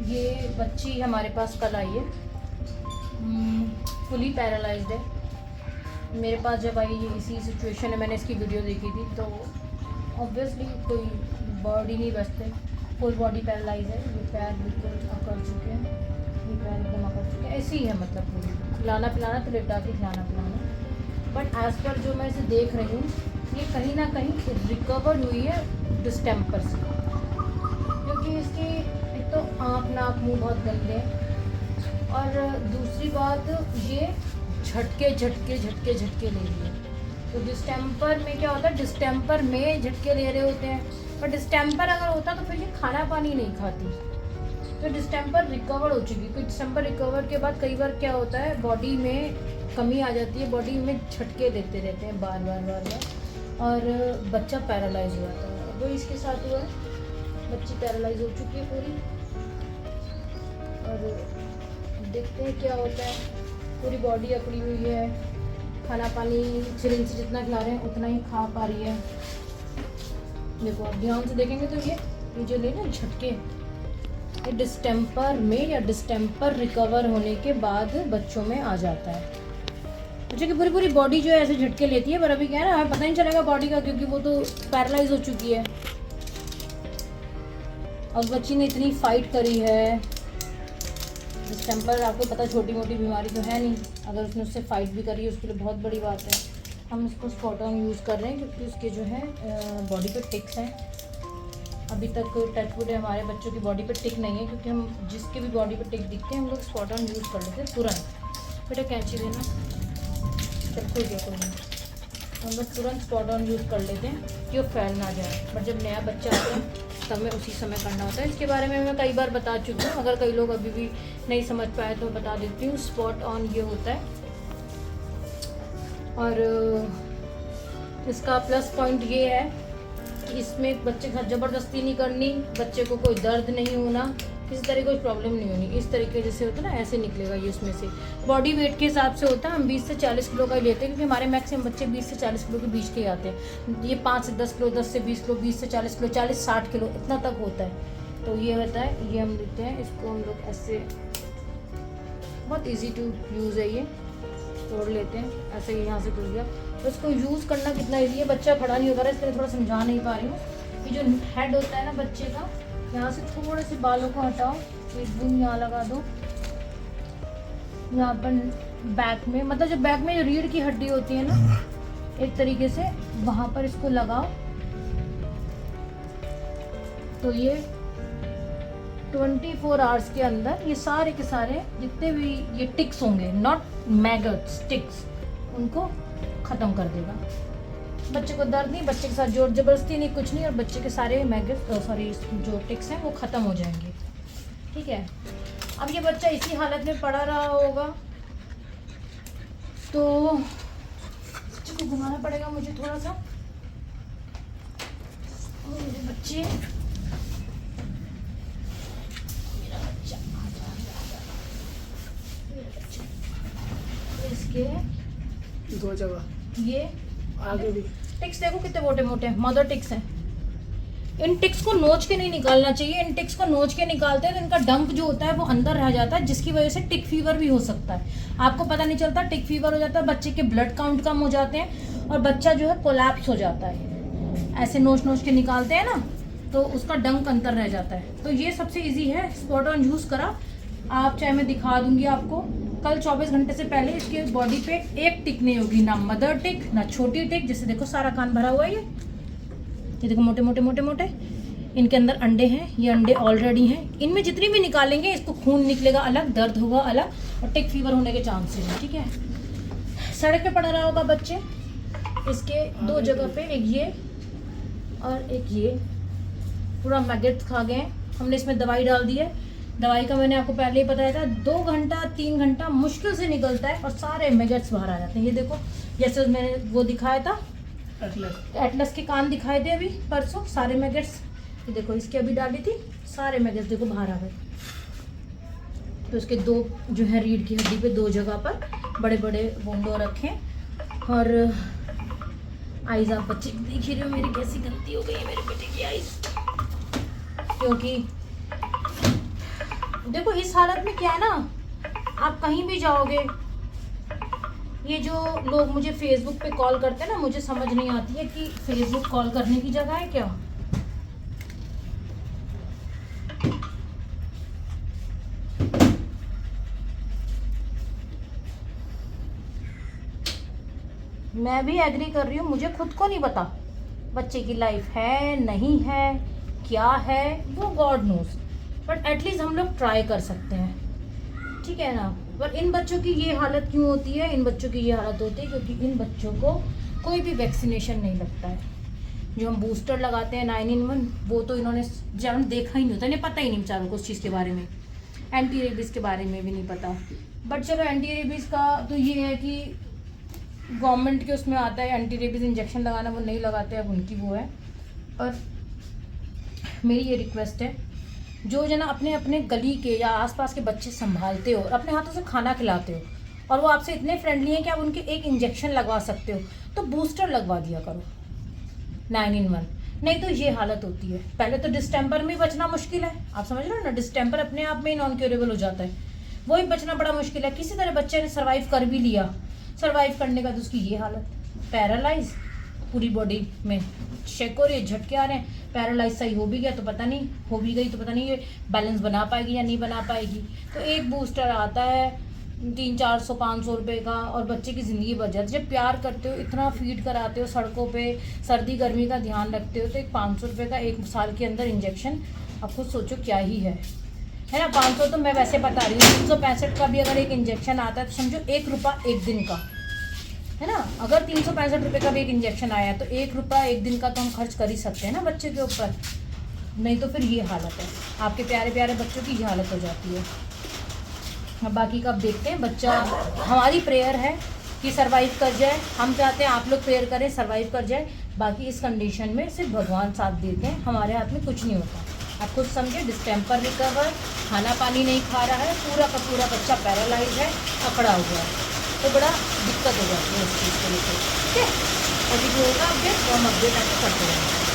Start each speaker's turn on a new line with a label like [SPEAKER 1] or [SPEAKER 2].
[SPEAKER 1] ये बच्ची हमारे पास कल आई है, फुली पैरालाइज्ड है। मेरे पास जब आई ये इसी सिचुएशन में मैंने इसकी वीडियो देखी थी, तो ऑब्वियसली कोई बॉडी नहीं बचते, फुल बॉडी पैरालाइज है। ये पैर बिल्कुल अकड़ चुके हैं, ये पैर एकदम अकड़ चुके हैं, ऐसे ही है मतलब पूरी। खिलाना पिलाना तो लेटा के खिलाना पिलाना, बट एज़ पर जो मैं इसे देख रही हूँ, ये कहीं ना कहीं रिकवर हुई है डिस्टेम्पर से, क्योंकि इसकी एक तो आँख नाक मुँह बहुत गंदे हैं, और दूसरी बात ये झटके झटके झटके झटके ले रही है। तो डिस्टेम्पर में क्या होता है, डिस्टेम्पर में झटके ले रहे होते हैं, पर डिस्टेम्पर अगर होता तो फिर ये खाना पानी नहीं खाती। तो डिस्टेम्पर रिकवर हो चुकी, क्योंकि डिस्टेम्पर रिकवर के बाद कई बार क्या होता है, बॉडी में कमी आ जाती है, बॉडी में झटके देते रहते हैं बार बार बार बार, और बच्चा पैरालाइज हो जाता है। वो इसके साथ हुआ है, बच्ची पैरालाइज हो चुकी है पूरी, और देखते हैं क्या होता है। पूरी बॉडी अकड़ी हुई है, खाना पानी सिरिंज से जितना खिला रहे हैं उतना ही खा पा रही है। देखो आप ध्यान से देखेंगे तो ये जो ले ना झटके, ये डिस्टेम्पर में या डिस्टेम्पर रिकवर होने के बाद बच्चों में आ जाता है। बच्चों की पूरी पूरी बॉडी जो है ऐसे झटके लेती है, पर अभी क्या है ना, हमें पता नहीं चलेगा बॉडी का, क्योंकि वो तो पैरालाइज हो चुकी है। और बच्ची ने इतनी फाइट करी है। डिस्टेम्पर आपको पता छोटी मोटी बीमारी तो है नहीं, अगर उसने उससे फाइट भी करी है उसके लिए बहुत बड़ी बात है। हम इसको स्पॉट ऑन यूज़ कर रहे हैं, क्योंकि उसके जो है बॉडी पे टिक्स हैं। अभी तक टचवुड हमारे बच्चों की बॉडी पे टिक नहीं है, क्योंकि हम जिसके भी बॉडी पे टिक दिखते हैं हम लोग स्पॉट ऑन यूज़ कर लेते हैं तुरंत। बेटा कैंची देना, चल कोई दिया कोई नहीं, हम लोग तुरंत स्पॉट ऑन यूज़ कर लेते हैं कि वो फैल ना जाए। बट जब नया बच्चा आता है तब हमें उसी समय करना होता है। इसके बारे में मैं कई बार बता चुकी हूँ, अगर कई लोग अभी भी नहीं समझ पाए तो बता देती हूँ। स्पॉट ऑन ये होता है, और इसका प्लस पॉइंट ये है कि इसमें बच्चे के साथ ज़बरदस्ती नहीं करनी, बच्चे को कोई दर्द नहीं होना, किसी तरह कोई प्रॉब्लम नहीं होनी। इस तरीके जैसे होता है ना, ऐसे निकलेगा ये उसमें से। बॉडी वेट के हिसाब से होता है, हम 20 से 40 किलो का ही लेते हैं, क्योंकि हमारे मैक्सिमम बच्चे 20 से 40 किलो के बीच के ही आते हैं। ये 5 से 10 किलो, 10 से 20 किलो, 20 से 40 किलो, 40-60 किलो इतना तक होता है। तो ये होता है, ये हम लेते हैं, इसको हम लोग ऐसे, बहुत ईजी टू यूज़ है ये, तोड़ लेते हैं ऐसे ही, यहाँ से टूट गया। तो इसको यूज़ करना कितना ईजी है, बच्चा खड़ा नहीं होगा, इसलिए थोड़ा समझा नहीं पा रही हूँ। ये जो हेड होता है ना बच्चे का, यहाँ से थोड़े से बालों को हटाओ, एक बूंद यहाँ लगा दो, यहाँ पर बैक में, मतलब जो बैक में जो रीढ़ की हड्डी होती है ना, एक तरीके से वहाँ पर इसको लगाओ। तो ये 24 आवर्स के अंदर ये सारे के सारे जितने भी ये टिक्स होंगे, नॉट मैगट्स, टिक्स, उनको ख़त्म कर देगा। बच्चे को दर्द नहीं, बच्चे के साथ जोर जबरदस्ती नहीं, कुछ नहीं, और बच्चे के सारे मैगट सॉरी जो टिक्स हैं वो ख़त्म हो जाएंगे। ठीक है। अब ये बच्चा इसी हालत में पड़ा रहा होगा, तो बच्चे को घुमाना पड़ेगा मुझे थोड़ा सा। मेरे बच्चे, मेरा बच्चा मेरा बच्चा, इसके
[SPEAKER 2] दो जगह
[SPEAKER 1] ये
[SPEAKER 2] आगे भी
[SPEAKER 1] टिक्स देखो कितने मोटे मोटे मदर टिक्स हैं। इन टिक्स को नोच के नहीं निकालना चाहिए। इन टिक्स को नोच के निकालते हैं तो इनका डंप जो होता है वो अंदर रह जाता है, जिसकी वजह से टिक फीवर भी हो सकता है। आपको पता नहीं चलता, टिक फीवर हो जाता है, बच्चे के ब्लड काउंट कम हो जाते हैं, और बच्चा जो है कोलैप्स हो जाता है। ऐसे नोच नोच के निकालते हैं ना, तो उसका डंक अंदर रह जाता है। तो ये सबसे ईजी है, स्पॉट ऑन यूज़ करा आप, चाहे मैं दिखा दूंगी आपको। कल 24 घंटे से पहले इसके बॉडी पे एक टिक नहीं होगी, ना मदर टिक ना छोटी टिक। जैसे देखो सारा कान भरा हुआ है, ये देखो मोटे मोटे मोटे मोटे, इनके अंदर अंडे हैं, ये अंडे ऑलरेडी हैं। इनमें जितनी भी निकालेंगे इसको खून निकलेगा अलग, दर्द होगा अलग, और टिक फीवर होने के चांसेस हैं। ठीक है। सड़क पे पड़ा रहा होगा बच्चे, इसके दो जगह पे, एक ये और एक ये, पूरा मैगेट्स खा गए। हमने इसमें दवाई डाल दी है। दवाई का मैंने आपको पहले ही बताया था, 2 घंटा 3 घंटा मुश्किल से निकलता है, और सारे मैगेट्स बाहर आ जाते हैं। ये देखो, जैसे मैंने वो दिखाया था, एटलस के कान दिखाए थे अभी परसों, सारे मैगेट्स। ये देखो इसकी अभी डाली थी, सारे मैगेट्स देखो बाहर आ गए। तो इसके 2 जो है रीढ़ की हड्डी पे 2 जगह पर बड़े बड़े विंडो रखें। और आइज़ आप बच्चे देख ही रहे हो मेरी कैसी गलती हो गई है मेरे बेटे की आइज़, क्योंकि देखो इस हालत में क्या है ना, आप कहीं भी जाओगे, ये जो लोग मुझे फेसबुक पे कॉल करते हैं ना, मुझे समझ नहीं आती है कि फेसबुक कॉल करने की जगह है क्या। मैं भी एग्री कर रही हूँ, मुझे खुद को नहीं पता बच्चे की लाइफ है नहीं है क्या है, वो गॉड नोज, बट एटलीस्ट हम लोग ट्राई कर सकते हैं, ठीक है ना। पर इन बच्चों की ये हालत क्यों होती है, इन बच्चों की ये हालत होती है क्योंकि इन बच्चों को कोई भी वैक्सीनेशन नहीं लगता है। जो हम बूस्टर लगाते हैं 9-in-1, वो तो इन्होंने जब देखा ही नहीं होता, इन्हें पता ही नहीं बेचारों को उस चीज़ के बारे में, एंटी रेबीज़ के बारे में भी नहीं पता। बट चलो एंटी रेबीज़ का तो ये है कि गवर्नमेंट के उसमें आता है एंटी रेबीज़ इंजेक्शन लगाना, वो नहीं लगाते, अब उनकी वो है। और मेरी ये रिक्वेस्ट है, जो जना अपने अपने गली के या आसपास के बच्चे संभालते हो और अपने हाथों से खाना खिलाते हो और वो आपसे इतने फ्रेंडली हैं कि आप उनके एक इंजेक्शन लगवा सकते हो, तो बूस्टर लगवा दिया करो 9-in-1। नहीं तो ये हालत होती है। पहले तो डिस्टेंपर में बचना मुश्किल है, आप समझ रहे हो ना, डिस्टेंपर अपने आप में ही नॉन क्योरेबल हो जाता है, वही बचना बड़ा मुश्किल है। किसी तरह बच्चे ने सर्वाइव कर भी लिया, सर्वाइव करने का तो उसकी ये हालत, पैरालाइज पूरी बॉडी में, शेक हो रही है, झटके आ रहे हैं, पैरालाइज सही हो भी गया तो पता नहीं, हो भी गई तो पता नहीं ये बैलेंस बना पाएगी या नहीं बना पाएगी। तो एक बूस्टर आता है 300-400-500 रुपये का और बच्चे की ज़िंदगी बच जाती है। जब प्यार करते हो, इतना फीड कराते हो, सड़कों पे सर्दी गर्मी का ध्यान रखते हो, तो एक 500 रुपये का 1 साल के अंदर इंजेक्शन, आप खुद सोचो क्या ही है ना। 500 तो मैं वैसे बता रही हूँ, 365 का भी अगर एक इंजेक्शन आता है तो समझो 1 रुपया 1 दिन का है ना। अगर 365 रुपये का भी एक इंजेक्शन आया तो 1 रुपया 1 दिन का तो हम खर्च कर ही सकते हैं ना बच्चे के ऊपर। नहीं तो फिर ये हालत है, आपके प्यारे प्यारे बच्चों की ये हालत हो जाती है। अब बाकी का अब देखते हैं, बच्चा हमारी प्रेयर है कि सरवाइव कर जाए, हम चाहते हैं आप लोग प्रेयर करें सरवाइव कर जाए। बाकी इस कंडीशन में सिर्फ भगवान साथ देते हैं, हमारे हाथ में कुछ नहीं होता। आप खुद समझे, डिस्टेंपर रिकवर, खाना पानी नहीं खा रहा है, पूरा का पूरा बच्चा पैरालाइज है, अकड़ा हुआ है, तो बड़ा दिक्कत हो जाती है इस चीज़ को लेकर, ठीक है। और जो होगा अपडेट वो हम अपडेट आपको करते रहेंगे।